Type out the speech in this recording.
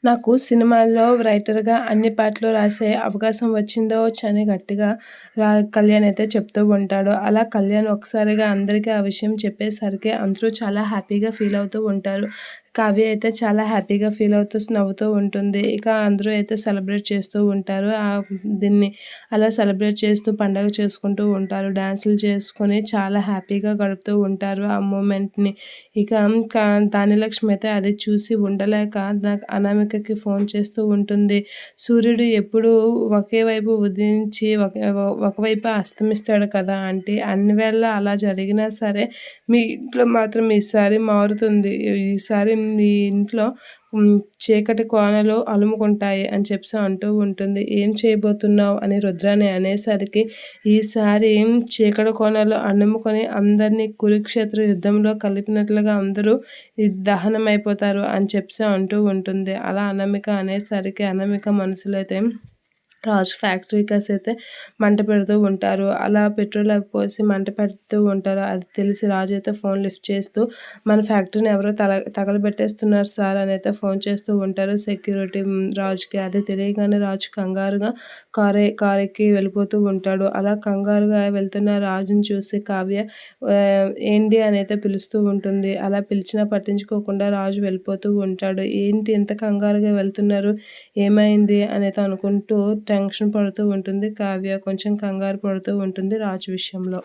నాకు సినిమాల్లో రైటర్‌గా అన్ని పాటలు రాసే అవకాశం వచ్చిందోచ్ అని గట్టిగా కళ్యాణ్ అయితే చెప్తూ ఉంటాడు. అలా కళ్యాణ్ ఒకసారిగా అందరికీ ఆ విషయం చెప్పేసరికి అందరూ చాలా హ్యాపీగా ఫీల్ అవుతూ ఉంటారు. కావ్య అయితే చాలా హ్యాపీగా ఫీల్ అవుతూ నవ్వుతూ ఉంటుంది. ఇక అందరూ అయితే సెలబ్రేట్ చేస్తూ ఉంటారు. దీన్ని అలా సెలబ్రేట్ చేస్తూ పండగ చేసుకుంటూ ఉంటారు. డాన్సులు చేసుకొని చాలా హ్యాపీగా గడుపుతూ ఉంటారు ఆ మూమెంట్‌ని. ఇక ధాన్యలక్ష్మి అయితే అది చూసి ఉండలేక నాకు అనామికకి ఫోన్ చేస్తూ ఉంటుంది. సూర్యుడు ఎప్పుడూ ఒకే వైపు ఉదయించి ఒకవైపే అస్తమిస్తాడు కదా ఆంటీ! అన్ని వేళలా అలా జరిగినా సరే మీ ఇంట్లో మాత్రం ఈసారి మారుతుంది. ఈసారి మీ ఇంట్లో చీకటి కోనలు అలుముకుంటాయి అని చెప్పేసి అంటూ ఉంటుంది. ఏం చేయబోతున్నావు అని రుద్రాని అనేసరికి ఈసారి చీకటి కోనలు అలుముకొని అందరినీ కురుక్షేత్ర యుద్ధంలో కలిపినట్లుగా అందరూ దహనమైపోతారు అని చెప్పేసి అంటూ ఉంటుంది. అలా అనామిక అనేసరికి అనామిక మనసులో అయితే రాజు ఫ్యాక్టరీకైతే మంట పెడుతూ ఉంటారు. అలా పెట్రోల్ అవి పోసి మంట పెడుతూ ఉంటారు. అది తెలిసి రాజు అయితే ఫోన్ లిఫ్ట్ చేస్తూ మన ఫ్యాక్టరీని ఎవరో తగలబెట్టేస్తున్నారు సార్ అని అయితే ఫోన్ చేస్తూ ఉంటారు సెక్యూరిటీ రాజుకి. అది తెలియగానే రాజు కంగారుగా కారెక్కి వెళ్ళిపోతూ ఉంటాడు. అలా కంగారుగా వెళ్తున్న రాజుని చూసి కావ్య ఏంటి అని అయితే పిలుస్తూ ఉంటుంది. అలా పిలిచినా పట్టించుకోకుండా రాజు వెళ్ళిపోతూ ఉంటాడు. ఏంటి ఇంత కంగారుగా వెళ్తున్నారు, ఏమైంది అనేది అనుకుంటూ టెన్షన్ పడుతూ ఉంటుంది కావ్య. కొంచెం కంగారు పడుతూ ఉంటుంది రాజు విషయంలో.